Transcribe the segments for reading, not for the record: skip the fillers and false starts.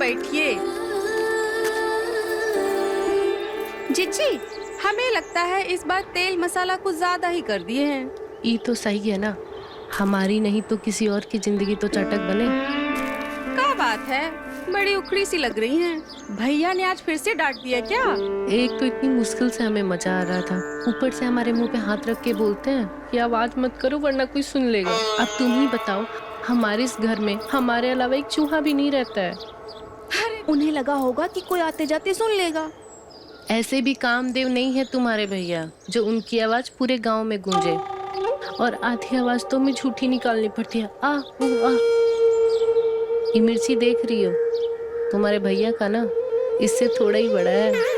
बैठिए। जीजी, हमें लगता है इस बार तेल मसाला कुछ ज्यादा ही कर दिए हैं। ये तो सही है ना, हमारी नहीं तो किसी और की जिंदगी तो चटक बने। क्या बात है, बड़ी उखड़ी सी लग रही हैं। भैया ने आज फिर से डांट दिया क्या? एक तो इतनी मुश्किल से हमें मजा आ रहा था, ऊपर से हमारे मुंह पे हाथ रख के बोलते हैं कि आवाज मत करो वरना कोई सुन लेगा। अब तुम ही बताओ, हमारे इस घर में हमारे अलावा एक चूहा भी नहीं रहता है। अरे उन्हें लगा होगा कि कोई आते जाते सुन लेगा। ऐसे भी कामदेव नहीं है तुम्हारे भैया जो उनकी आवाज पूरे गांव में गूंजे, और आधी आवाज तो हमें झूठी निकालनी पड़ती है। आ आ ये मिर्ची देख रही हो, तुम्हारे भैया का ना इससे थोड़ा ही बड़ा है।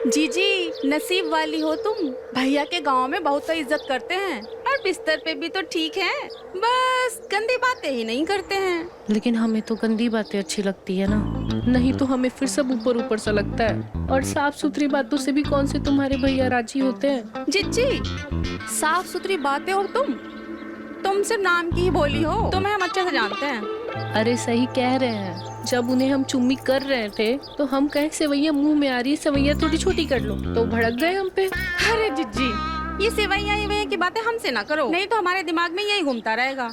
जीजी, नसीब वाली हो तुम, भैया के गांव में बहुत इज्जत करते हैं और बिस्तर पे भी तो ठीक है, बस गंदी बातें ही नहीं करते हैं। लेकिन हमें तो गंदी बातें अच्छी लगती है ना, नहीं तो हमें फिर सब ऊपर ऊपर सा लगता है, और साफ सुथरी बातों से भी कौन से तुम्हारे भैया राजी होते हैं। जीजी, साफ सुथरी बातें और तुम सिर्फ नाम की ही बोली हो, तुम्हें हम अच्छे से जानते हैं। अरे सही कह रहे हैं, जब उन्हें हम चुम्मी कर रहे थे तो हम कहे सेवैया मुंह में आ रही है, सेवैया थोड़ी छोटी कर लो, तो भड़क गए हम पे। अरे जीजी, ये सेवैया की बातें हमसे ना करो, नहीं तो हमारे दिमाग में यही घूमता रहेगा।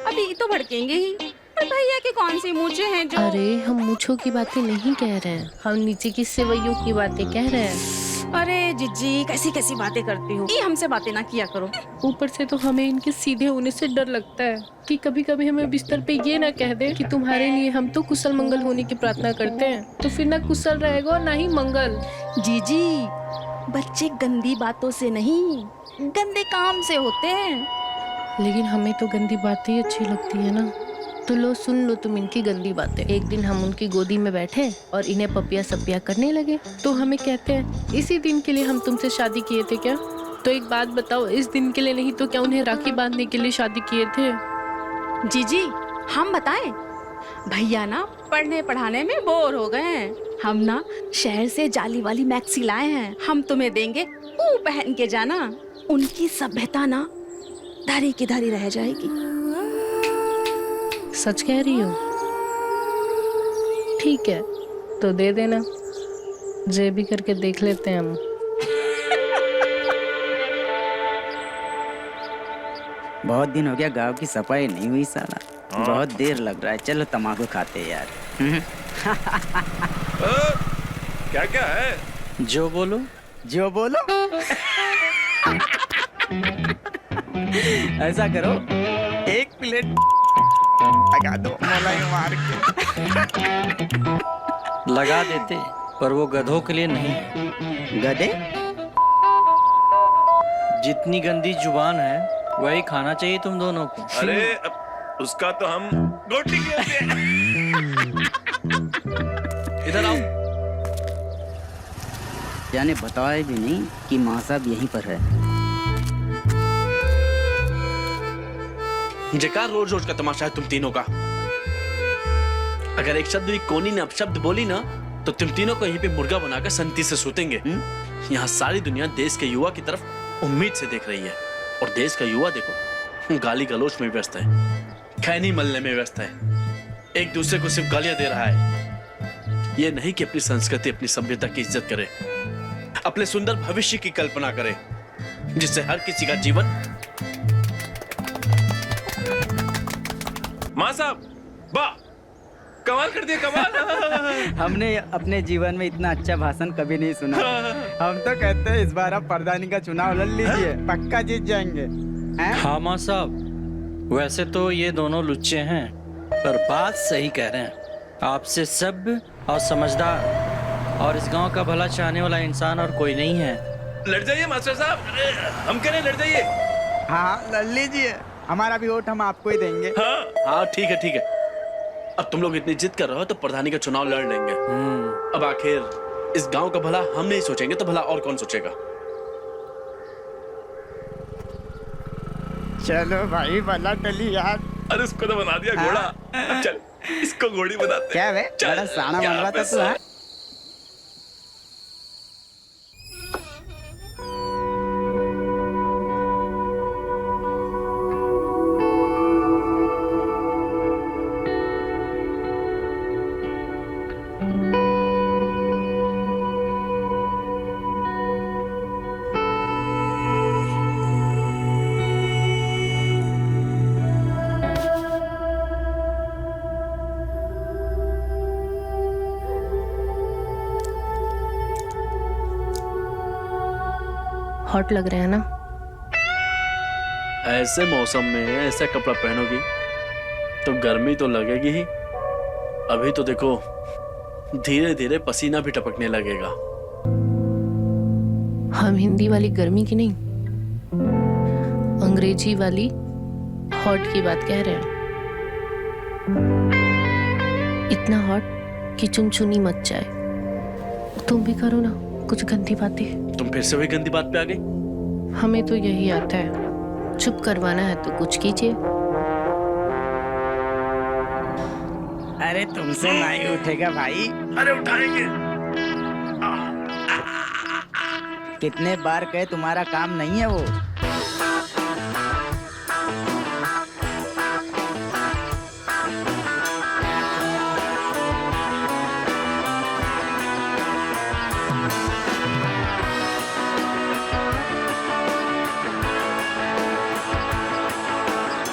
अभी तो भड़केंगे ही, पर भैया के कौन सी मूछें हैं जो। अरे हम मूछों की बातें नहीं कह रहे हैं, हम नीचे की सेवैयों की बातें कह रहे हैं। अरे जीजी, कैसी कैसी बातें करती हो, ये हमसे बातें ना किया करो। ऊपर से तो हमें इनके सीधे होने से डर लगता है कि कभी कभी हमें बिस्तर पे ये ना कह दे कि तुम्हारे लिए हम तो कुशल मंगल होने की प्रार्थना करते हैं, तो फिर ना कुशल रहेगा और ना ही मंगल। जीजी, बच्चे गंदी बातों से नहीं, गंदे काम से होते हैं। लेकिन हमें तो गंदी बातें ही अच्छी लगती है ना, तो लो सुन लो तुम इनकी गंदी बातें। एक दिन हम उनकी गोदी में बैठे और इन्हें पपिया सपिया करने लगे, तो हमें कहते हैं इसी दिन के लिए हम तुमसे शादी किए थे क्या? तो एक बात बताओ, इस दिन के लिए नहीं तो क्या उन्हें राखी बांधने के लिए शादी किए थे? जीजी, हम बताएं, भैया ना पढ़ने पढ़ाने में बोर हो गए हैं, हम ना शहर से जाली वाली मैक्सी लाए हैं, हम तुम्हें देंगे, वो पहन के जाना, उनकी सभ्यता ना धरी की धरी रह जाएगी। सच कह रही हो? ठीक है, तो दे देना, जे भी करके देख लेते हैं हम। बहुत दिन हो गया गांव की सफाई नहीं हुई साला, बहुत देर लग रहा है, चलो तम्बाकू खाते हैं यार। क्या क्या है? जो बोलो जो बोलो। ऐसा करो, एक प्लेट लगा दो मलाई मार के। लगा देते, पर वो गधों के लिए नहीं। गधे? जितनी गंदी जुबान है वही खाना चाहिए तुम दोनों को। अरे उसका तो हम गोटी कहते हैं। इधर आओ। जाने बताया भी नहीं कि माँ साहब यहीं पर है। जकार रोज रोज का तमाशा है तुम तीनों का। अगर एक शब्द भी कोनी ने अपशब्द बोली ना, तो तुम तीनों को यहीं पे मुर्गा बनाकर संती से सूतेंगे। यहाँ सारी दुनिया देश के युवा की तरफ उम्मीद से देख रही है, और देश का युवा देखो गाली गलोच में व्यस्त है, खैनी मलने में व्यस्त है, एक दूसरे को सिर्फ गालियां दे रहा है। ये नहीं कि अपनी संस्कृति अपनी सभ्यता की इज्जत करे, अपने सुंदर भविष्य की कल्पना करे, जिससे हर किसी का जीवन। माँ साहब, वाह, कमाल कर दिया, कमाल। हमने अपने जीवन में इतना अच्छा भाषण कभी नहीं सुना। हम तो कहते हैं इस बार आप प्रधानी का चुनाव लड़ लीजिए, पक्का जीत जाएंगे। हाँ माँ साहब, वैसे तो ये दोनों लुच्चे हैं, पर बात सही कह रहे हैं। आपसे सभ्य और समझदार और इस गांव का भला चाहने वाला इंसान और कोई नहीं है। लड़ जाइए मास्टर साहब, हम कह रहे लड़ जाइए। हाँ लड़ लीजिए, हमारा भी वोट हम आपको ही देंगे। हाँ ठीक है ठीक है। अब तुम लोग इतनी जिद कर रहे हो तो प्रधानी का चुनाव लड़ लेंगे। अब आखिर इस गांव का भला हम नहीं सोचेंगे तो भला और कौन सोचेगा? चलो भाई, भला टली यार। अरे उसको तो बना दिया घोड़ा। अब चल इसको घोड़ी बनाते। क्या वे, बड़ा साना बन रहा था तू। हाँ? हॉट लग रहे हैं ना? ऐसे मौसम में ऐसा कपड़ा पहनोगी तो गर्मी तो लगेगी ही। अभी तो देखो धीरे धीरे पसीना भी टपकने लगेगा। हम हिंदी वाली गर्मी की नहीं, अंग्रेजी वाली हॉट की बात कह रहे हैं। इतना हॉट कि चुनचुनी मच जाए। तुम भी करो ना कुछ गंदी बातें। तुम फिर से वही गंदी बात पे आ गई। हमें तो यही आता है, चुप करवाना है तो कुछ कीजिए। अरे तुमसे नहीं उठेगा भाई। अरे उठाएंगे। कितने बार कहे तुम्हारा काम नहीं है वो।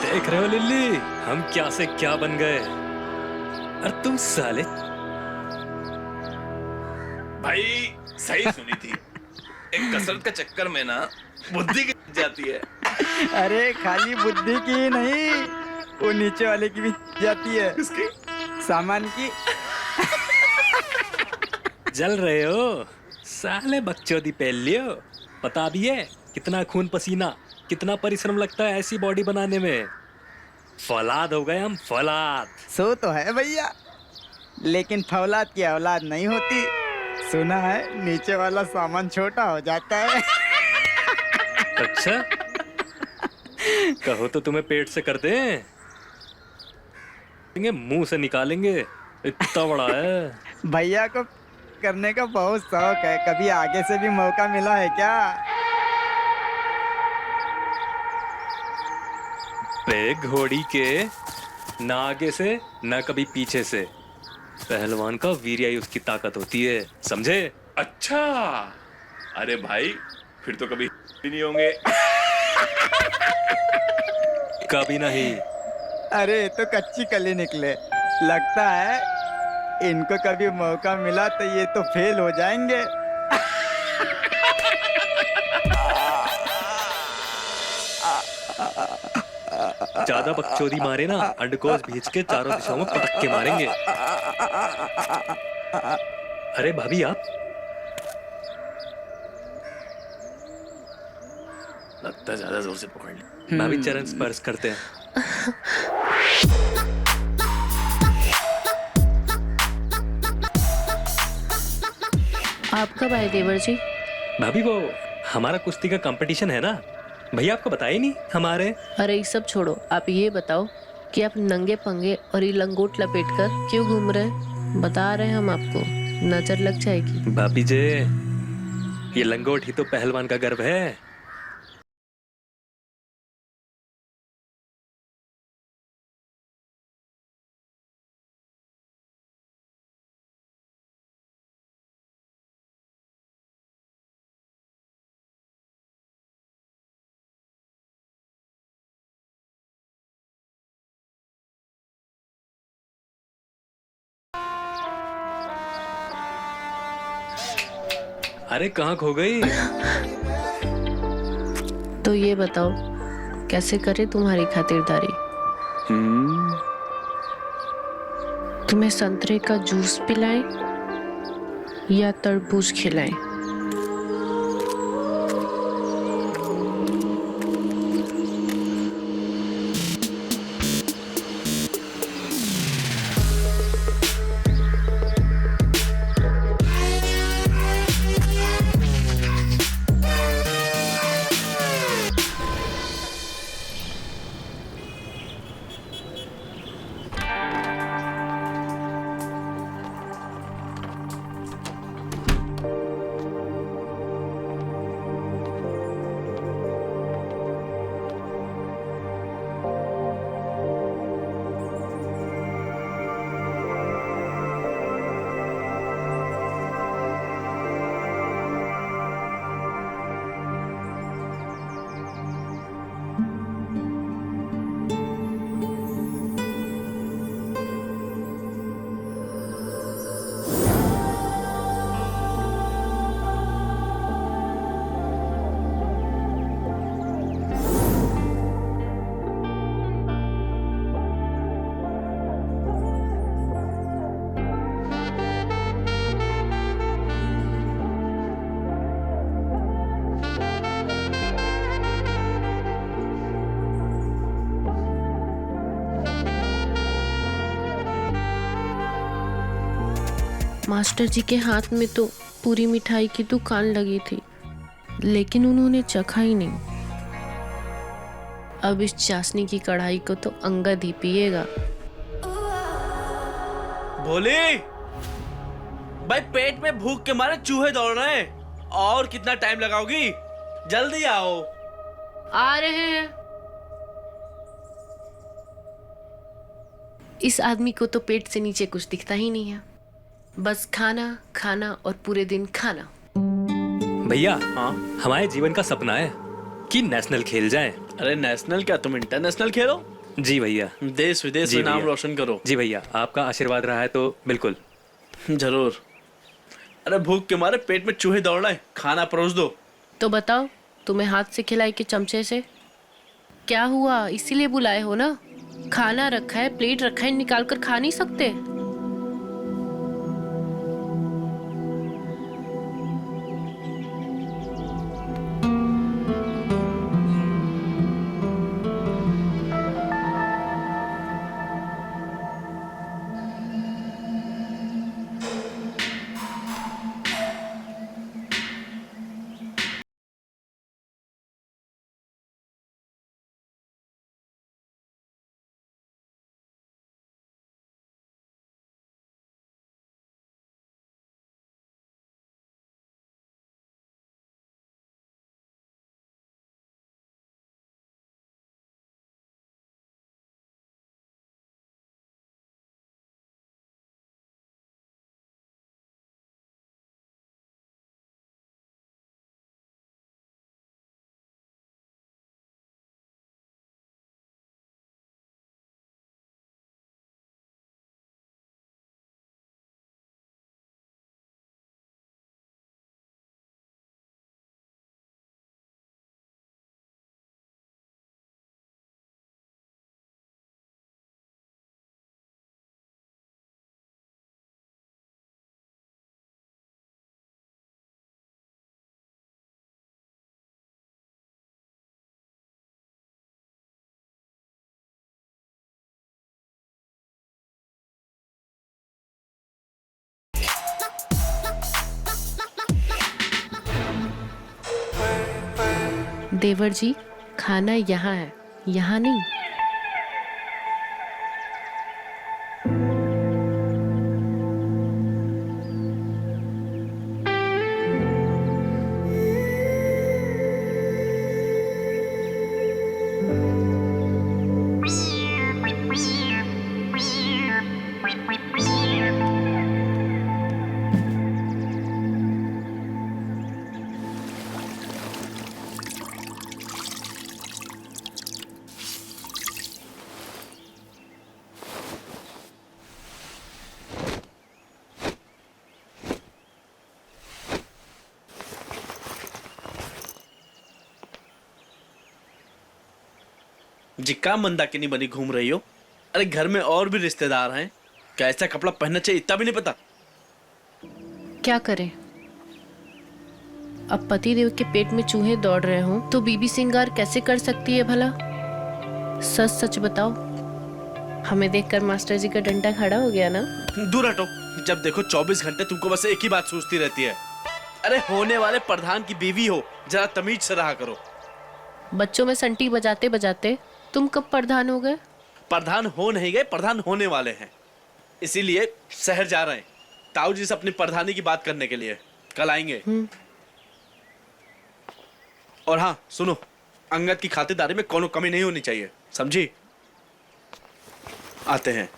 देख रहे हो लिल्ली, हम क्या से क्या बन गए। और तुम साले भाई सही सुनी थी। एक कसरत का चक्कर में ना बुद्धि गिर जाती है। अरे खाली बुद्धि की ही नहीं, वो नीचे वाले की भी जाती है। किसकी? सामान की। जल रहे हो साले, बकचोदी पहन लियो। पता भी है कितना खून पसीना, कितना परिश्रम लगता है ऐसी बॉडी बनाने में। फौलाद हो गए हम, फौलाद। सो तो है भैया, लेकिन फौलाद की औलाद नहीं होती। सुना है नीचे वाला सामान छोटा हो जाता है। अच्छा, कहो तो तुम्हें पेट से कर दें, मुंह से निकालेंगे, इतना बड़ा है। भैया को करने का बहुत शौक है, कभी आगे से भी मौका मिला है क्या? बे घोड़ी के, ना आगे से ना कभी पीछे से। पहलवान का वीर्य ही उसकी ताकत होती है, समझे? अच्छा, अरे भाई फिर तो कभी भी नहीं होंगे। कभी नहीं। अरे तो कच्ची कली निकले। लगता है इनको कभी मौका मिला तो ये तो फेल हो जाएंगे। ज्यादा बकचोदी मारे ना, अंडकोश भींच के चारों दिशाओं में पटक के मारेंगे। अरे भाभी आप, लगता है ज्यादा जोर से पकड़ ले। भाभी चरण स्पर्श करते हैं। आप कब आए देवर जी? भाभी वो हमारा कुश्ती का कंपटीशन है ना, भैया आपको बताया ही नहीं हमारे। अरे ये सब छोड़ो, आप ये बताओ कि आप नंगे पंगे और ये लंगोट लपेट कर क्यों घूम रहे हैं? बता रहे हैं हम आपको, नजर लग जाएगी। भाभी जी, ये लंगोट ही तो पहलवान का गर्व है। अरे कहाँ खो गई? तो ये बताओ कैसे करे तुम्हारी खातिरदारी? तुम्हें संतरे का जूस पिलाएं या तरबूज खिलाएं? मास्टर जी के हाथ में तो पूरी मिठाई की दुकान लगी थी, लेकिन उन्होंने चखा ही नहीं। अब इस चाशनी की कढ़ाई को तो अंगद ही पिएगा। भोले भाई, पेट में भूख के मारे चूहे दौड़ रहे हैं। और कितना टाइम लगाओगी? जल्दी आओ। आ रहे हैं। इस आदमी को तो पेट से नीचे कुछ दिखता ही नहीं है, बस खाना खाना और पूरे दिन खाना। भैया, हाँ हमारे जीवन का सपना है कि नेशनल खेल जाए। अरे नेशनल क्या, तुम इंटरनेशनल खेलो। जी भैया। देश विदेश जी में नाम भैया। रोशन करो। जी भैया, आपका आशीर्वाद रहा है तो बिल्कुल। जरूर। अरे भूख के मारे पेट में चूहे दौड़ रहे हैं, खाना परोस दो। तो बताओ, तुम्हें हाथ से खिलाई कि चमचे से? क्या हुआ, इसीलिए बुलाए हो ना? खाना रखा है, प्लेट रखा है, निकाल कर खा नहीं सकते? देवर जी, खाना यहाँ है, यहाँ नहीं। जिक्का मंदा की नहीं बनी घूम रही हो? अरे घर में और भी रिश्तेदार हैं, कैसा कपड़ा पहनना चाहिए इतना भी नहीं पता? क्या करें, अब पति देव के पेट में चूहे दौड़ रहे हो तो बीबी सिंगार कैसे कर सकती है भला? सच सच बताओ, हमें देखकर मास्टर जी का डंडा खड़ा हो गया ना? दूर हटो। जब देखो 24 घंटे तुमको बस एक ही बात सोचती रहती है। अरे होने वाले प्रधान की बीवी हो, जरा तमीज से रहा करो। बच्चों में संटी बजाते बजाते तुम कब प्रधान हो गए? प्रधान हो नहीं गए, प्रधान होने वाले हैं। इसीलिए शहर जा रहे हैं ताऊ जी से अपनी प्रधानी की बात करने के लिए। कल आएंगे। और हाँ सुनो, अंगद की खातिरदारी में कोनो कमी नहीं होनी चाहिए, समझी? आते हैं।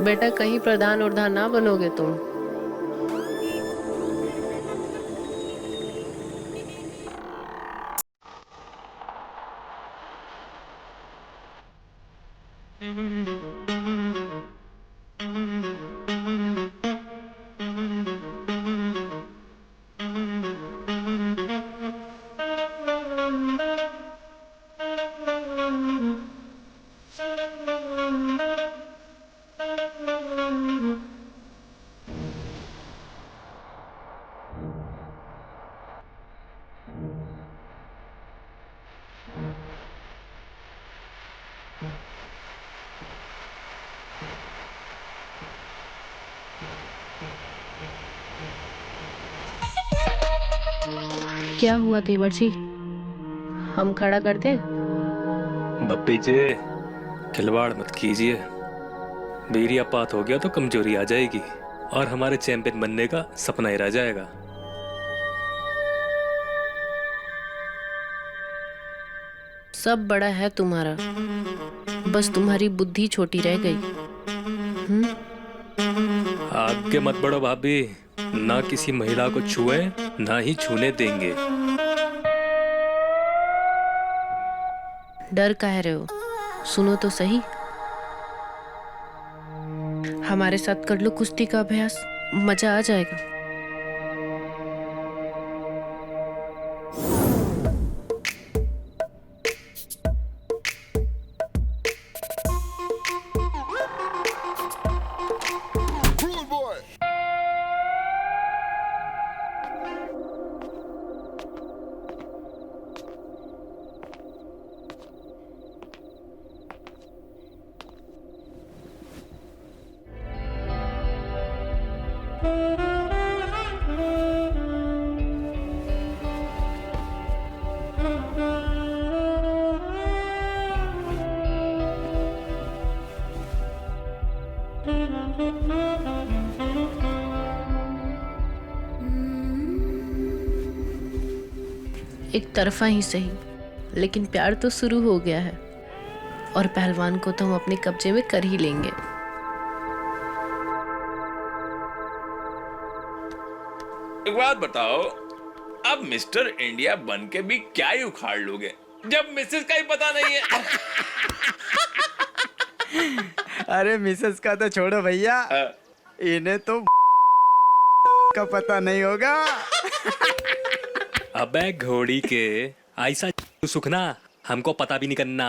बेटा, कहीं प्रधान उर्धान ना बनोगे तुम। क्या हुआ देवर जी, हम खड़ा कर दें? बप्पी जी, खिलवाड़ मत कीजिए। बीरियापात हो गया तो कमजोरी आ जाएगी और हमारे चैंपियन बनने का सपना ही रह जाएगा। सब बड़ा है तुम्हारा, बस तुम्हारी बुद्धि छोटी रह गई। आगे मत बढ़ो भाभी, ना किसी महिला को छुए ना ही छूने देंगे। डर कह रहे हो? सुनो तो सही, हमारे साथ कर लो कुश्ती का अभ्यास, मजा आ जाएगा। एक तरफा ही सही, लेकिन प्यार तो शुरू हो गया है और पहलवान को तो हम अपने कब्जे में कर ही लेंगे। एक बात बताओ, अब मिस्टर इंडिया बन के भी क्या ही उखाड़ लोगे जब मिसेस का ही पता नहीं है? अरे मिसेस का तो छोड़ो भैया, इन्हें तो का पता नहीं होगा। अबे घोड़ी के, ऐसा सुखना हमको पता भी नहीं करना।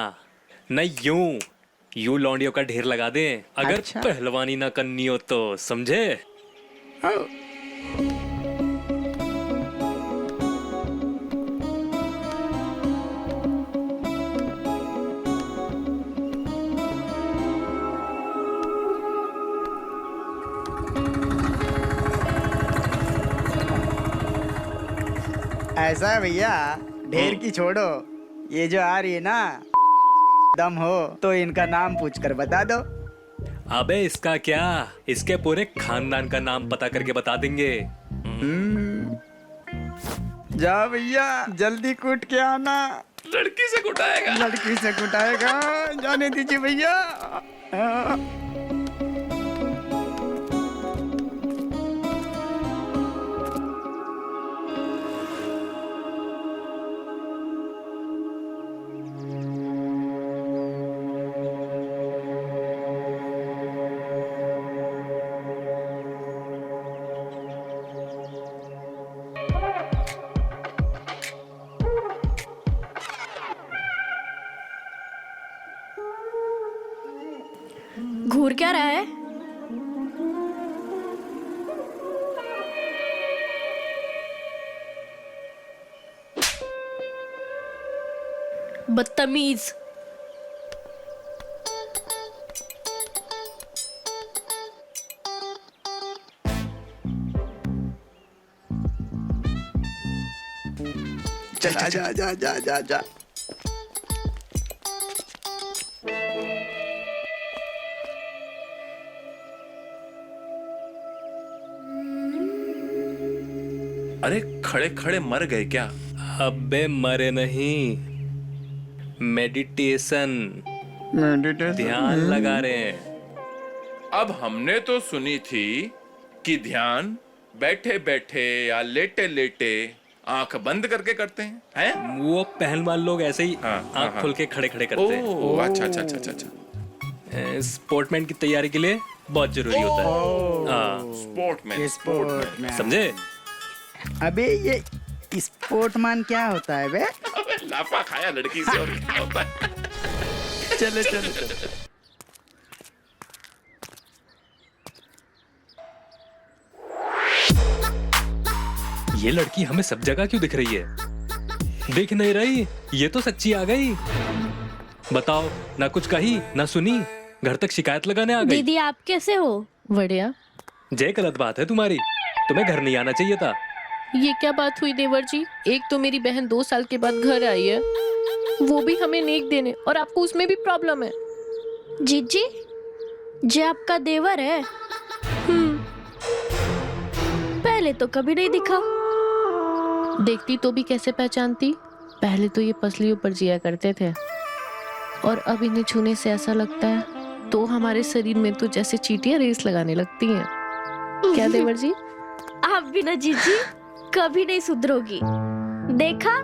नहीं यूं लौंडियों का ढेर लगा दे अगर अच्छा। पहलवानी ना करनी हो तो, समझे? ऐसा है भैया, ढेर की छोड़ो, ये जो आ रही है ना, दम हो तो इनका नाम पूछकर बता दो। अबे इसका क्या, इसके पूरे खानदान का नाम पता करके बता देंगे। जा भैया, जल्दी कूट के आना। लड़की से कुटाएगा। लड़की से कुटाएगा, जाने दीजिए भैया। घूर क्या रहा है? बदतमीज। जा जा जा जा जा जा। अरे खड़े खड़े मर गए क्या? अबे मरे नहीं, मेडिटेशन ध्यान लगा रहे हैं। अब हमने तो सुनी थी कि ध्यान बैठे बैठे या लेटे लेटे आंख बंद करके करते हैं, वो पहलवान लोग ऐसे ही हाँ, आंख हाँ, खोल के खड़े खड़े करते हैं। ओह अच्छा अच्छा अच्छा अच्छा अच्छा। स्पोर्टमैन की तैयारी के लिए बहुत जरूरी होता है। हाँ, स्पोर्टमैन समझे? अबे ये स्पोर्टमैन क्या होता है बे? लाफा खाया लड़की से और क्या होता है? चलो चलो चलो। ये लड़की हमें सब जगह क्यों दिख रही है? दिख नहीं रही, ये तो सच्ची आ गई। बताओ, ना कुछ कही ना सुनी, घर तक शिकायत लगाने आ गई। दीदी आप कैसे हो? बढ़िया। जय, गलत बात है तुम्हारी, तुम्हें घर नहीं आना चाहिए था। ये क्या बात हुई देवर जी? एक तो मेरी बहन 2 साल के बाद घर आई है, वो भी हमें नेक देने, और आपको उसमें भी प्रॉब्लम है। जीजी, जे आपका देवर है? पहले तो कभी नहीं दिखा। देखती तो भी कैसे पहचानती? पहले तो ये पसलियों पर जिया करते थे, और अब इन्हें छूने से ऐसा लगता है तो हमारे शरीर में तो जैसे चींटियां रेस लगाने लगती हैं। क्या देवर जी? आप भी ना जीजी कभी नहीं सुधरोगी। देखा,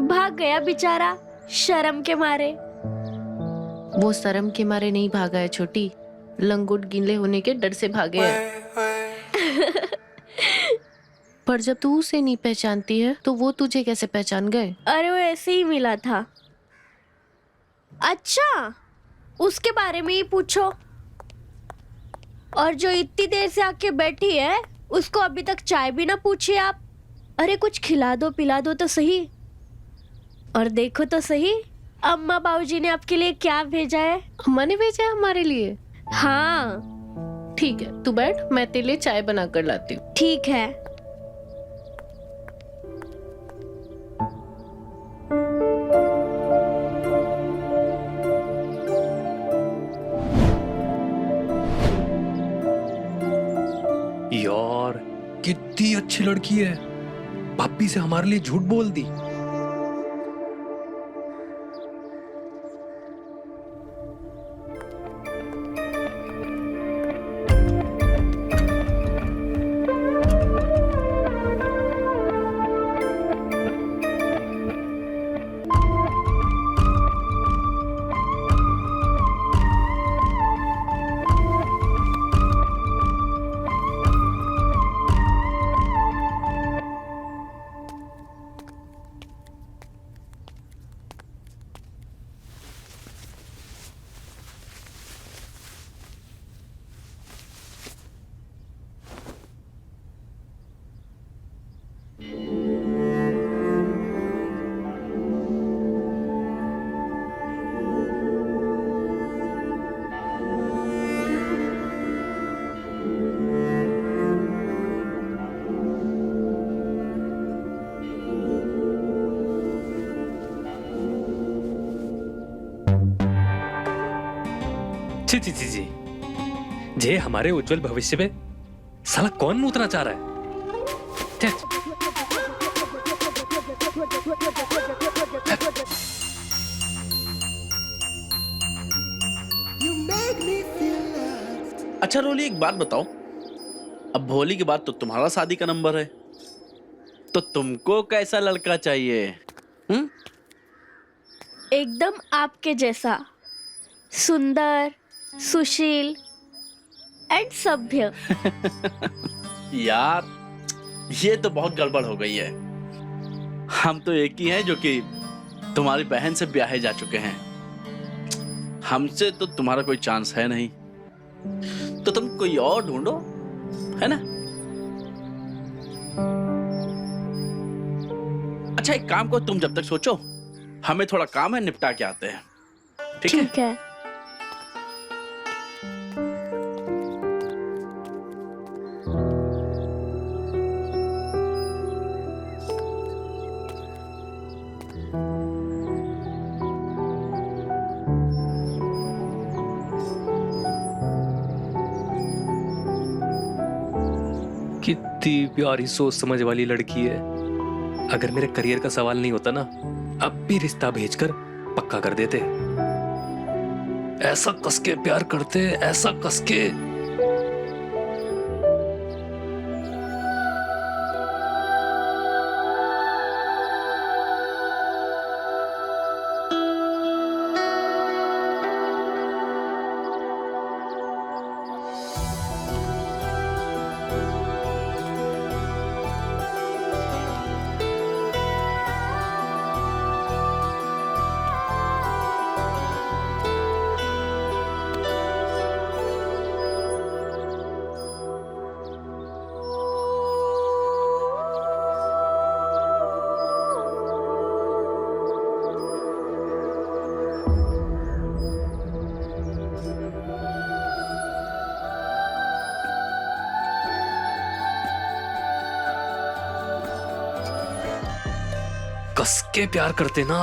भाग गया बेचारा शर्म के मारे। वो शर्म के मारे नहीं भागा है छोटी, लंगोट गीले होने के डर से भागे हैं। पर जब तू उसे नहीं पहचानती है तो वो तुझे कैसे पहचान गए? अरे वो ऐसे ही मिला था। अच्छा, उसके बारे में ही पूछो। और जो इतनी देर से आके बैठी है उसको अभी तक चाय भी ना पूछी आप। अरे कुछ खिला दो पिला दो तो सही। और देखो तो सही, अम्मा बाबूजी ने आपके लिए क्या भेजा है। अम्मा ने भेजा है हमारे लिए? हाँ ठीक है, तू बैठ, मैं तेरे लिए चाय बना कर लाती हूँ। ठीक है। यार कितनी अच्छी लड़की है, भाभी से हमारे लिए झूठ बोल दी। छी छी छी छी, जे हमारे उज्जवल भविष्य में साला कौन मूतना चाह रहा है? छे। अच्छा रोली, एक बात बताओ, अब भोली के बाद तो तुम्हारा शादी का नंबर है, तो तुमको कैसा लड़का चाहिए? एकदम आपके जैसा, सुंदर, सुशील एंड सभ्य। यार ये तो बहुत गड़बड़ हो गई है। हम तो एक ही हैं जो कि तुम्हारी बहन से ब्याहे जा चुके हैं। हमसे तो तुम्हारा कोई चांस है नहीं, तो तुम कोई और ढूंढो, है ना? अच्छा एक काम करो, तुम जब तक सोचो, हमें थोड़ा काम है, निपटा के आते हैं। ठीक है? ठीक है। कितनी प्यारी सोच समझ वाली लड़की है। अगर मेरे करियर का सवाल नहीं होता ना, अब भी रिश्ता भेजकर पक्का कर देते। ऐसा कसके प्यार करते, ऐसा कसके। कस के प्यार करते ना।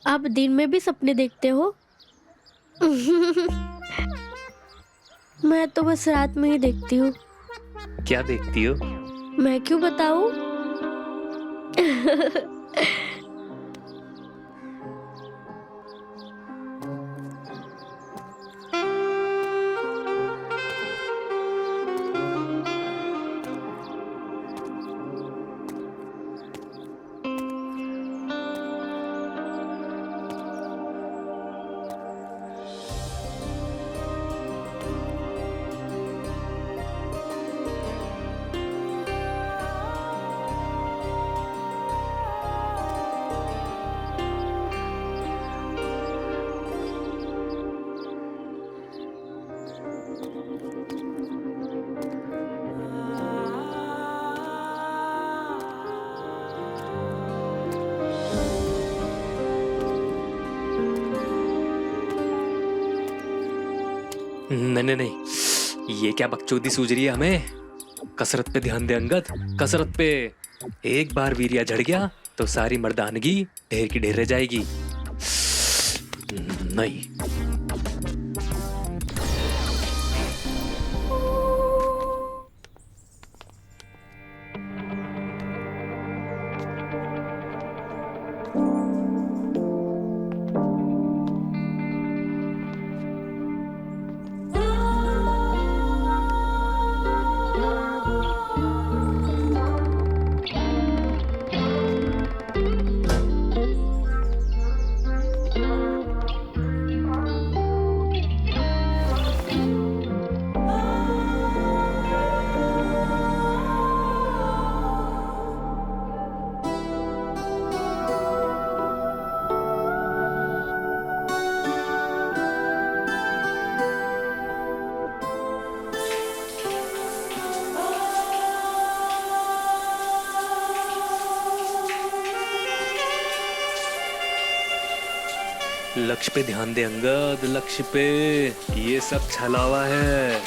आप दिन में भी सपने देखते हो? मैं तो बस रात में ही देखती हूँ। क्या देखती हो? मैं क्यों बताऊँ? नहीं नहीं, ये क्या बकचोदी सूझ रही है हमें। कसरत पे ध्यान दे अंगद, कसरत पे। एक बार वीर्या झड़ गया तो सारी मर्दानगी ढेर की ढेर रह जाएगी। नहीं। लक्ष्य पे ध्यान दे अंगद, लक्ष्य पे। ये सब छलावा है।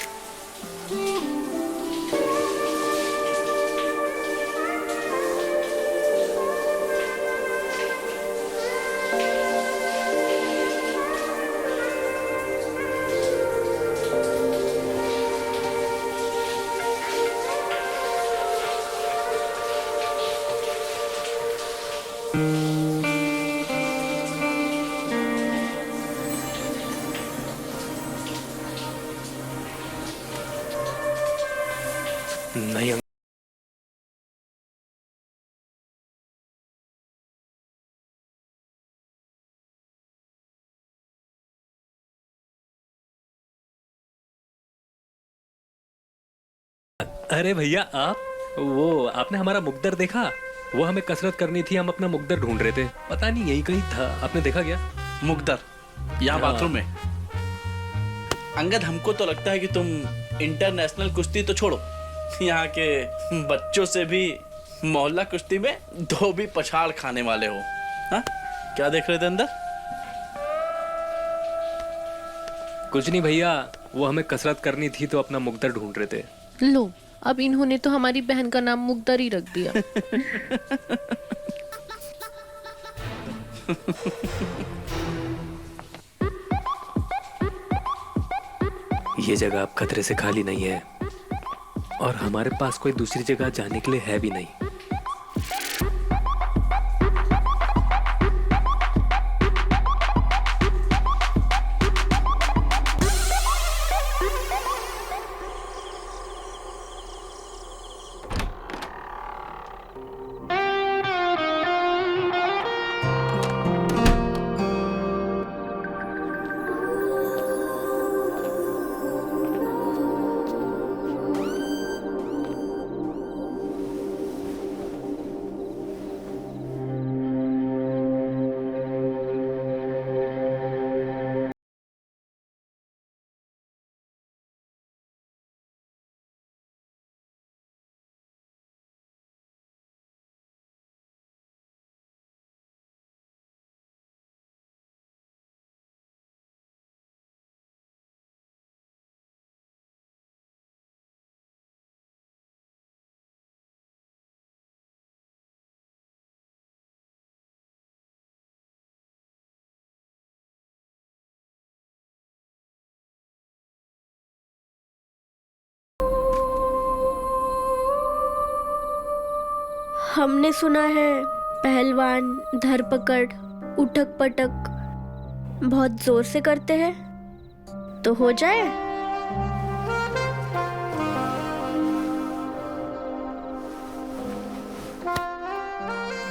नहीं अरे भैया आप, वो आपने हमारा मुकद्दर देखा? वो हमें कसरत करनी थी, हम अपना मुकद्दर ढूंढ रहे थे। पता नहीं यही कहीं था, आपने देखा क्या? मुकद्दर यहाँ हाँ। बाथरूम में। अंगद, हमको तो लगता है कि तुम इंटरनेशनल कुश्ती तो छोड़ो, यहाँ के बच्चों से भी मोहल्ला कुश्ती में धोबी पछाड़ खाने वाले हो। हाँ, क्या देख रहे थे अंदर? कुछ नहीं भैया, वो हमें कसरत करनी थी तो अपना मुकद्दर ढूंढ रहे थे। लो, अब इन्होंने तो हमारी बहन का नाम मुकद्दर ही रख दिया। ये जगह अब खतरे से खाली नहीं है और हमारे पास कोई दूसरी जगह जाने के लिए है भी नहीं। हमने सुना है पहलवान धरपकड़ उठक पटक बहुत जोर से करते हैं, तो हो जाए।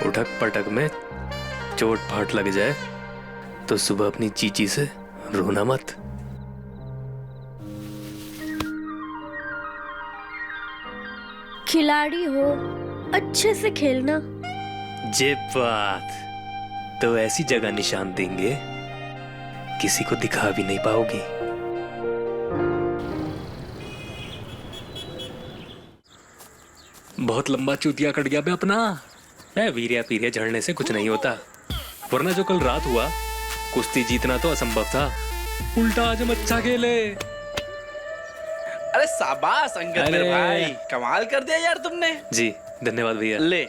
उठक पटक में चोट फाट लग जाए तो सुबह अपनी चीची से रोना मत। खिलाड़ी हो, अच्छे से खेलना। जे बात, तो ऐसी जगह निशान देंगे किसी को दिखा भी नहीं पाओगी। बहुत लंबा चूतिया कट गया बे अपना। वीर्या पीरिया झड़ने से कुछ नहीं होता, वरना जो कल रात हुआ कुश्ती जीतना तो असंभव था, उल्टा आज हम अच्छा खेले। अरे शाबाश अंगद मेरे भाई, कमाल कर दिया यार तुमने। जी धन्यवाद भैया। ले,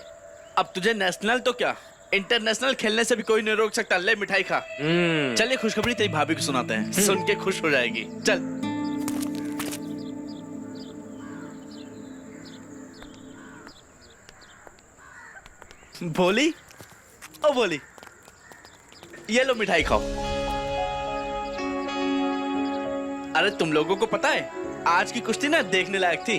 अब तुझे नेशनल तो क्या इंटरनेशनल खेलने से भी कोई नहीं रोक सकता। ले मिठाई खा। चलिए खुशखबरी तेरी भाभी को सुनाते हैं, सुन के खुश हो जाएगी। चल। भोली, ओ भोली, ये लो मिठाई खाओ। अरे तुम लोगों को पता है आज की कुश्ती ना देखने लायक थी।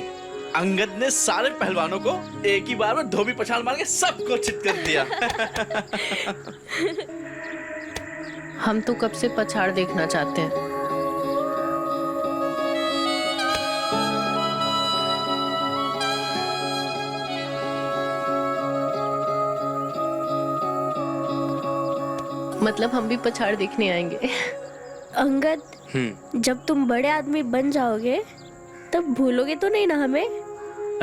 अंगद ने सारे पहलवानों को एक ही बार में धोबी पछाड़ मार के सबको चित कर दिया। हम तो कब से पछाड़ देखना चाहते हैं। मतलब हम भी पछाड़ देखने आएंगे। अंगद, जब तुम बड़े आदमी बन जाओगे तब भूलोगे तो नहीं ना हमें?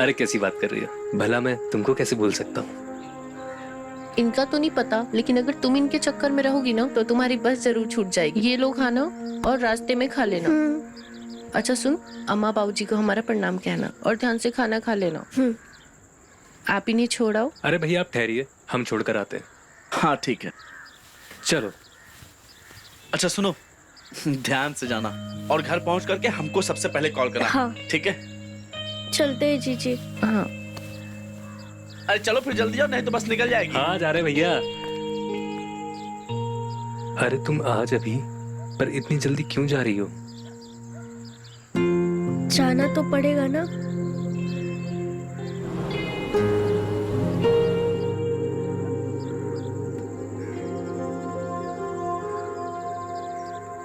अरे कैसी बात कर रही हो, भला मैं तुमको कैसे भूल सकता हूँ। इनका तो नहीं पता, लेकिन अगर तुम इनके चक्कर में रहोगी ना तो तुम्हारी बस जरूर छूट जाएगी। ये लो खाना और रास्ते में खा लेना। अच्छा सुन, अम्मा बाबूजी को हमारा प्रणाम कहना और ध्यान से खाना खा लेना। आप इन्हें छोड़ाओ। अरे भैया आप ठहरिए, हम छोड़कर आते हैं। हाँ ठीक है, चलो। अच्छा सुनो, ध्यान से जाना और घर पहुंच करके हमको सबसे पहले कॉल करना। हाँ। ठीक है, चलते हैं जीजी। हाँ अरे चलो फिर जल्दी जाओ, नहीं तो बस निकल जाएगी। हाँ जा रहे भैया। अरे तुम आज अभी पर इतनी जल्दी क्यों जा रही हो? जाना तो पड़ेगा ना।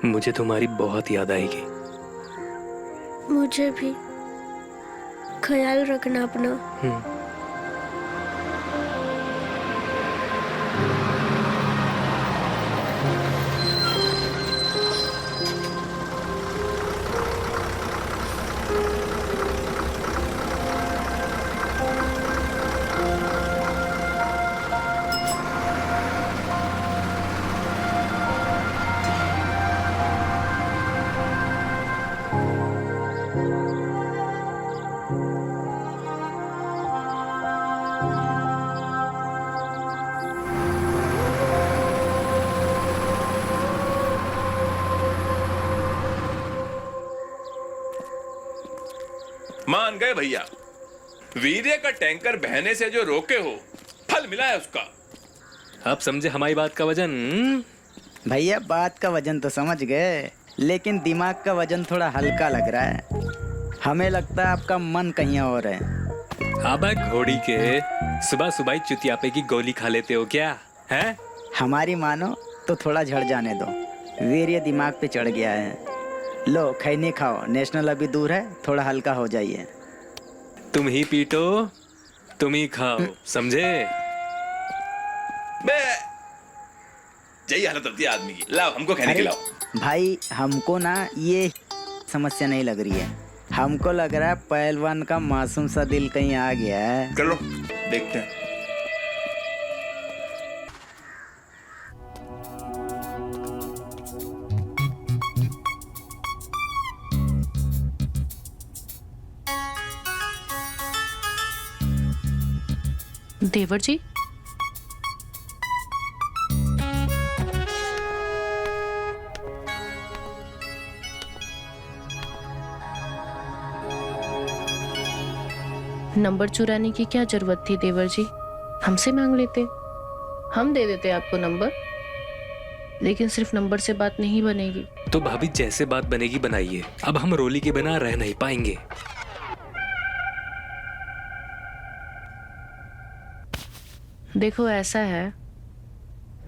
मुझे तुम्हारी बहुत याद आएगी। मुझे भी। ख्याल रखना अपना। मान गए भैया, वीर्य का टैंकर बहने से जो रोके हो, फल मिला है उसका। आप समझे हमारी बात का वजन? भैया बात का वजन तो समझ गए, लेकिन दिमाग का वजन थोड़ा हल्का लग रहा है। हमें लगता है आपका मन कहीं और है। अब घोड़ी के सुबह सुबह चुतियापे की गोली खा लेते हो क्या है? हमारी मानो तो थोड़ा झड़ जाने दो, वीर्य दिमाग पे चढ़ गया है। लो खैनी खाओ, नेशनल अभी दूर है, थोड़ा हल्का हो जाइए। तुम ही पीटो, तुम ही खाओ, समझे? बे यही हालत होती है आदमी की। लाओ हमको खैनी खिलाओ। भाई हमको ना ये समस्या नहीं लग रही है, हमको लग रहा है पहलवान का मासूम सा दिल कहीं आ गया है। चलो देखते हैं। देवर जी, नंबर चुराने की क्या जरूरत थी देवर जी? हमसे मांग लेते, हम दे देते आपको नंबर। लेकिन सिर्फ नंबर से बात नहीं बनेगी। तो भाभी जैसे बात बनेगी बनाइए, अब हम रोली के बिना रह नहीं पाएंगे। देखो ऐसा है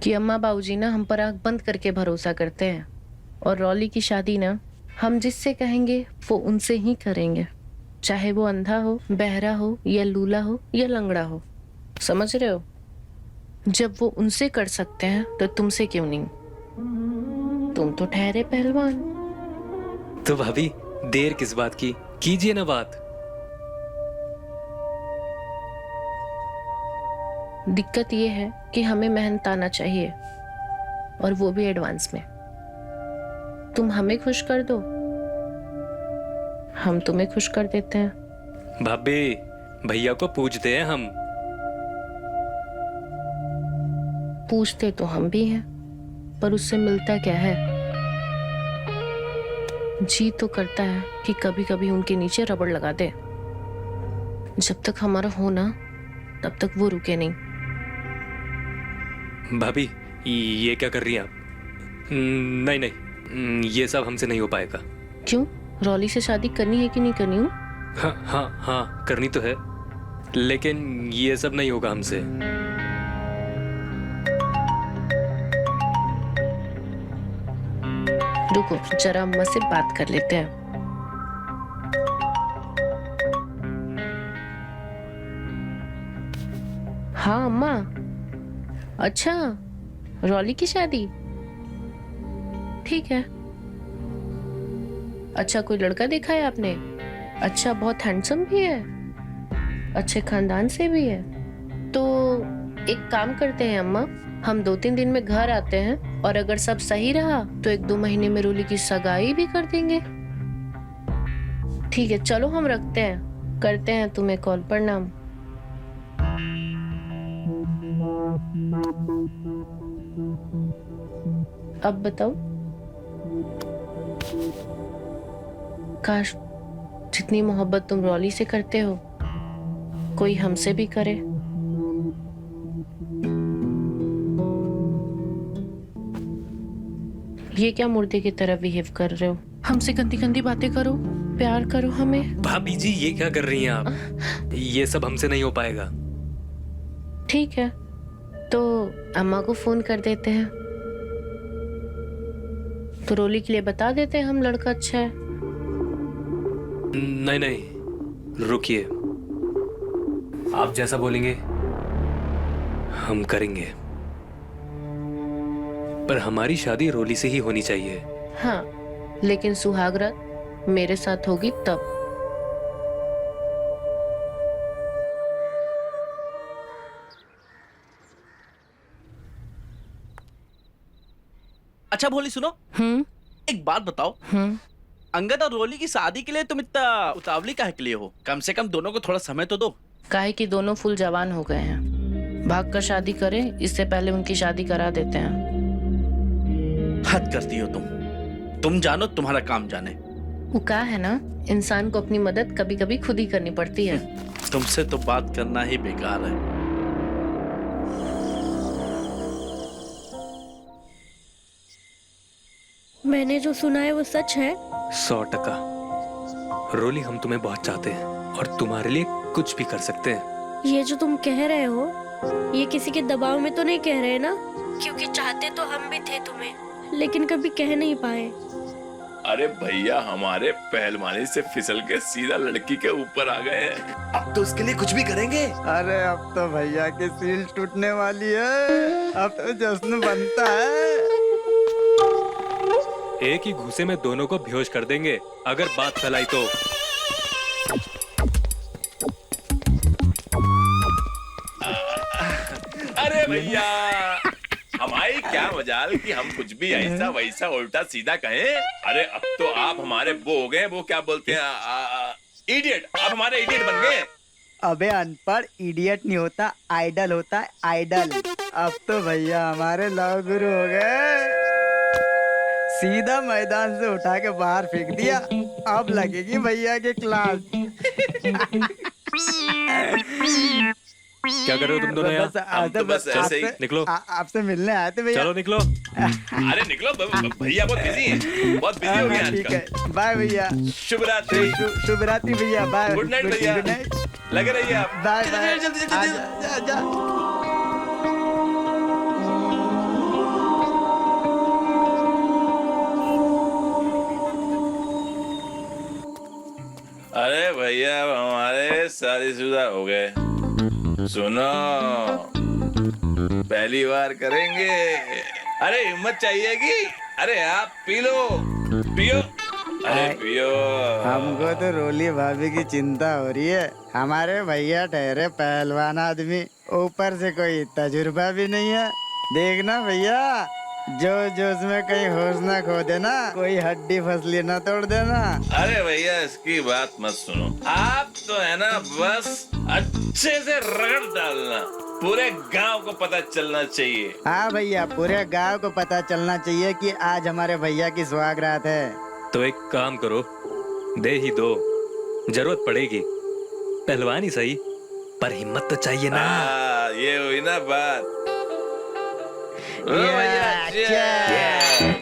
कि अम्मा बाबूजी ना हम पर आंख बंद करके भरोसा करते हैं, और रॉली की शादी ना हम जिससे कहेंगे वो उनसे ही करेंगे, चाहे वो अंधा हो, बहरा हो, या लूला हो, या लंगड़ा हो। समझ रहे हो? जब वो उनसे कर सकते हैं तो तुमसे क्यों नहीं? तुम तो ठहरे पहलवान। तो भाभी देर किस बात की, कीजिए ना बात। दिक्कत ये है कि हमें मेहनत आना चाहिए, और वो भी एडवांस में। तुम हमें खुश कर दो, हम तुम्हें खुश कर देते हैं। भाभी भैया को पूछते हैं हम। पूछते तो हम भी हैं, पर उससे मिलता क्या है? जी तो करता है कि कभी कभी उनके नीचे रबड़ लगा दे। जब तक हमारा हो ना, तब तक वो रुके नहीं। भाभी ये क्या कर रही हैं आप? नहीं नहीं, ये सब हमसे नहीं हो पाएगा। क्यों? रॉली से शादी करनी है कि नहीं करनी? हूँ हाँ हाँ हाँ, करनी तो है, लेकिन ये सब नहीं होगा हमसे। रुको जरा अम्मा से बात कर लेते हैं। हाँ अम्मा। अच्छा, रॉली की शादी? ठीक है। अच्छा, कोई लड़का देखा है आपने? अच्छा, बहुत हैंडसम भी है, अच्छे खानदान से भी है। तो एक काम करते हैं अम्मा, हम 2-3 दिन में घर आते हैं, और अगर सब सही रहा तो 1-2 महीने में रोली की सगाई भी कर देंगे। ठीक है, चलो हम रखते हैं, करते हैं तुम्हें कॉल। प्रणाम। अब बताओ, काश जितनी मोहब्बत तुम रॉली से करते हो कोई हमसे भी करे। ये क्या मुर्दे की तरह बिहेव कर रहे हो? हमसे गंदी गंदी बातें करो, प्यार करो हमें। भाभी जी ये क्या कर रही हैं आप? ये सब हमसे नहीं हो पाएगा। ठीक है, तो अम्मा को फोन कर देते हैं, तो रोली के लिए बता देते हैं हम लड़का अच्छा है। नहीं नहीं, रुकिए, आप जैसा बोलेंगे हम करेंगे, पर हमारी शादी रोली से ही होनी चाहिए। हाँ, लेकिन सुहागरात मेरे साथ होगी तब। अच्छा भोली सुनो, एक बात बताओ, अंगद और रोली की शादी के लिए तुम इतना उतावली काहे के लिए हो? कम से कम दोनों को थोड़ा समय तो दो। काहे कि दोनों फुल जवान हो गए हैं, भाग कर शादी करें इससे पहले उनकी शादी करा देते हैं। हद करती हो तुम जानो तुम्हारा काम जाने। वो क्या है ना, इंसान को अपनी मदद कभी कभी खुद ही करनी पड़ती है। तुमसे तो बात करना ही बेकार है। मैंने जो सुना है वो सच है? 100%। रोली हम तुम्हें बहुत चाहते हैं और तुम्हारे लिए कुछ भी कर सकते हैं। ये जो तुम कह रहे हो, ये किसी के दबाव में तो नहीं कह रहे ना? क्योंकि चाहते तो हम भी थे तुम्हें, लेकिन कभी कह नहीं पाए। अरे भैया हमारे पहलवानी से फिसल के सीधा लड़की के ऊपर आ गए हैं। अब तो उसके लिए कुछ भी करेंगे। अरे अब तो भैया की सील टूटने वाली है, अब तो जश्न बनता है। एक ही घूसे में दोनों को बेहोश कर देंगे अगर बात फैलाई तो। अरे भैया हमारी क्या मजाल कि हम कुछ भी ऐसा वैसा उल्टा सीधा कहें। अरे अब तो आप हमारे वो हो गए, वो क्या बोलते हैं, इडियट। आप हमारे इडियट बन गए। अबे अनपढ़, इडियट नहीं होता, आइडल होता है, आइडल। अब तो भैया हमारे लव गुरु हो गए। सीधा मैदान से उठा के बाहर फेंक दिया, अब लगेगी भैया के क्लास। क्या कर रहे हो तुम दोनों यहाँ? हम तो बस ऐसे ही निकलो। आपसे मिलने आए थे भैया। चलो निकलो। अरे निकलो भैया बहुत बिजी हैं, बहुत बिजी हो गए हाँ, ठीक आजकल। है, बाय भैया। शुभ रात्रि। शुभ रात्रि भैया, बाय। गुड नाइट भैया। गुड नाइट, लगे रहिए आप। बाय जल्दी, बाय। जल्दी, जल्दी, जल्दी। आजा। अरे भैया अब हमारे शादीशुदा हो गए। सुनो, पहली बार करेंगे। अरे हिम्मत चाहिए कि अरे आप पी लो, पियो। अरे पियो। हमको तो रोली भाभी की चिंता हो रही है। हमारे भैया ठहरे पहलवान आदमी, ऊपर से कोई तजुर्बा भी नहीं है। देखना भैया, जो उसमें कहीं होश ना खो देना, कोई हड्डी फसली ना तोड़ देना। अरे भैया इसकी बात मत सुनो, आप तो है ना बस अच्छे से रगड़ डालना, पूरे गांव को पता चलना चाहिए। हाँ भैया, पूरे गांव को पता चलना चाहिए कि आज हमारे भैया की सुहागरात है। तो एक काम करो, दे ही दो, जरूरत पड़ेगी। पहलवान ही सही, पर हिम्मत तो चाहिए ना। ये हुई ना बात। ओ Yeah, भैया, cheers.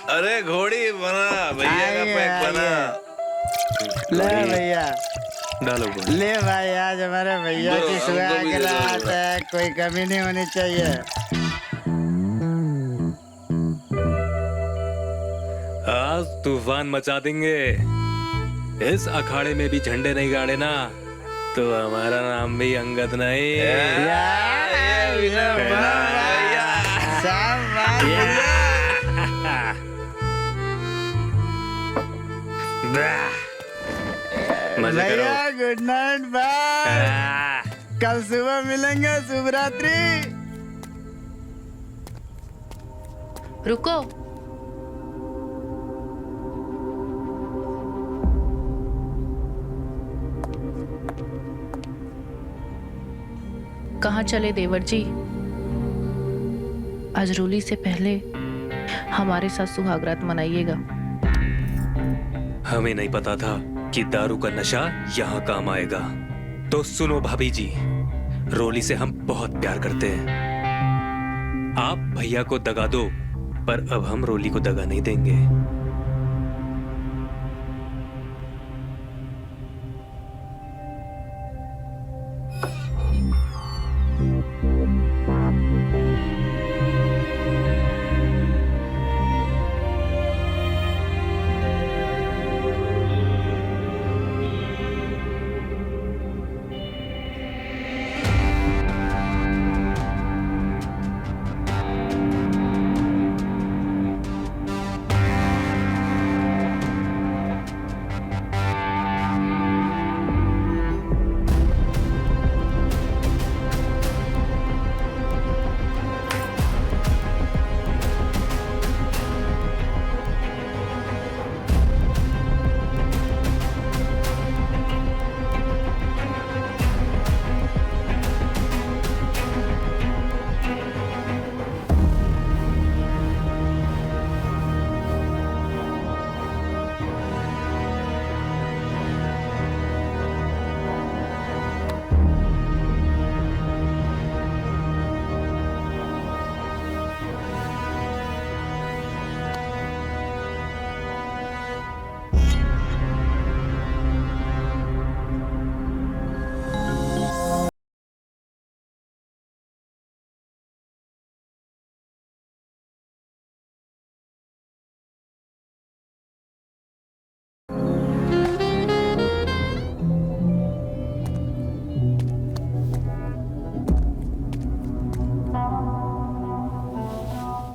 अरे घोड़ी बना, भैया का आइए, पैक बना। ले भैया, डालो गोली। ले भाई, आज हमारे भैया दो, की हमको भी सुहागरात दो। है, कोई कमी नहीं होनी चाहिए। आज तूफान मचा देंगे। इस अखाड़े में भी झंडे नहीं गाड़े ना, तो हमारा नाम भी अंगद नहीं। ये हुई ना बात, भैया। मजा करो। भैया गुड नाइट, बाय। कल सुबह मिलेंगे, शुभ रात्रि। रुको, कहाँ चले देवर जी? आज रोली से पहले हमारे साथ सुहागरात मनाइएगा। हमें नहीं पता था कि दारू का नशा यहाँ काम आएगा। तो सुनो भाभी जी, रोली से हम बहुत प्यार करते हैं। आप भैया को दगा दो, पर अब हम रोली को दगा नहीं देंगे।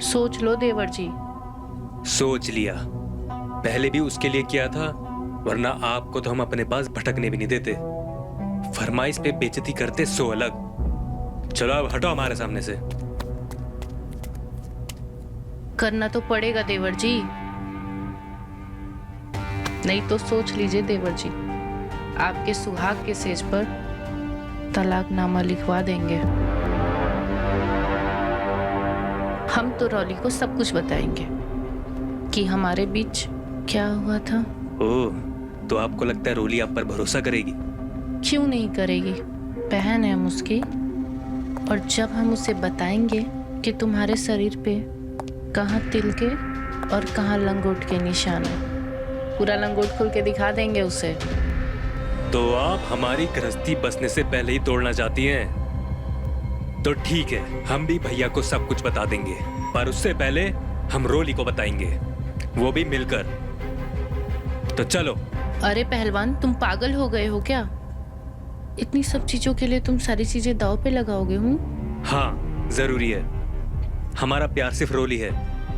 सोच लो देवर जी। सोच लिया, पहले भी उसके लिए किया था, वरना आपको तो हम अपने पास भटकने भी नहीं देते। फरमाइश पे बेइज्जती करते सो अलग। चलो अब हटो हमारे सामने से। करना तो पड़ेगा देवर जी, नहीं तो सोच लीजिए देवर जी, आपके सुहाग के सेज पर तलाकनामा लिखवा देंगे। हम तो रॉली को सब कुछ बताएंगे कि हमारे बीच क्या हुआ था। ओह, तो आपको लगता है रोली आप पर भरोसा करेगी? क्यों नहीं करेगी, बहन है हम उसकी। और जब हम उसे बताएंगे कि तुम्हारे शरीर पे कहाँ तिल के और कहाँ लंगोट के निशान है, पूरा लंगोट खोल के दिखा देंगे उसे। तो आप हमारी गृहस्थी बसने से पहले ही तोड़ना चाहती हैं? तो ठीक है, हम भी भैया को सब कुछ बता देंगे, पर उससे पहले हम रोली को बताएंगे, वो भी मिलकर। तो चलो। अरे पहलवान, तुम पागल हो गए हो क्या? इतनी सब चीजों के लिए तुम सारी चीजें दांव पे लगाओगे? हाँ, जरूरी है। हमारा प्यार सिर्फ रोली है,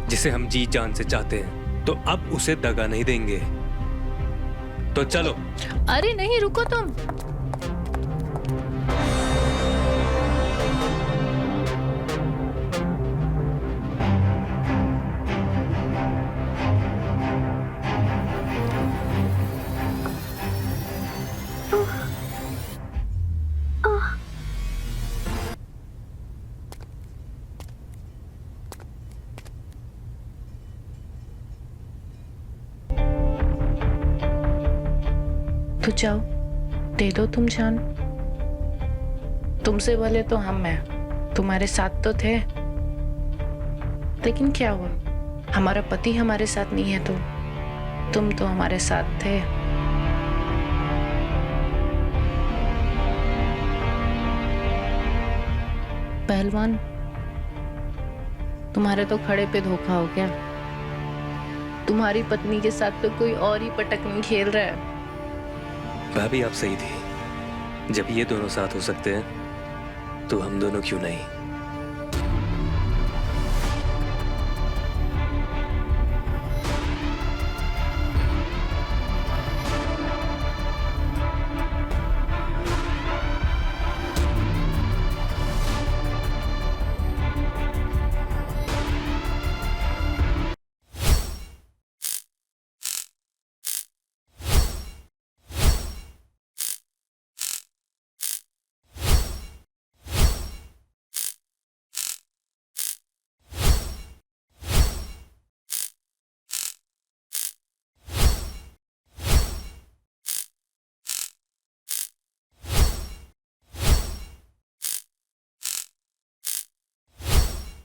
जिसे हम जी जान से चाहते हैं, तो अब उसे दगा नहीं देंगे। तो चलो। अरे नहीं, रुको तुम। तो जाओ, दे दो तुम जान। तुमसे भले तो हम हैं, तुम्हारे साथ तो थे, लेकिन क्या हुआ, हमारा पति हमारे साथ नहीं है तो तुम तो हमारे साथ थे। पहलवान, तुम्हारे तो खड़े पे धोखा हो गया। तुम्हारी पत्नी के साथ तो कोई और ही पटकनी खेल रहा है। भाभी आप सही थी, जब ये दोनों साथ हो सकते हैं तो हम दोनों क्यों नहीं?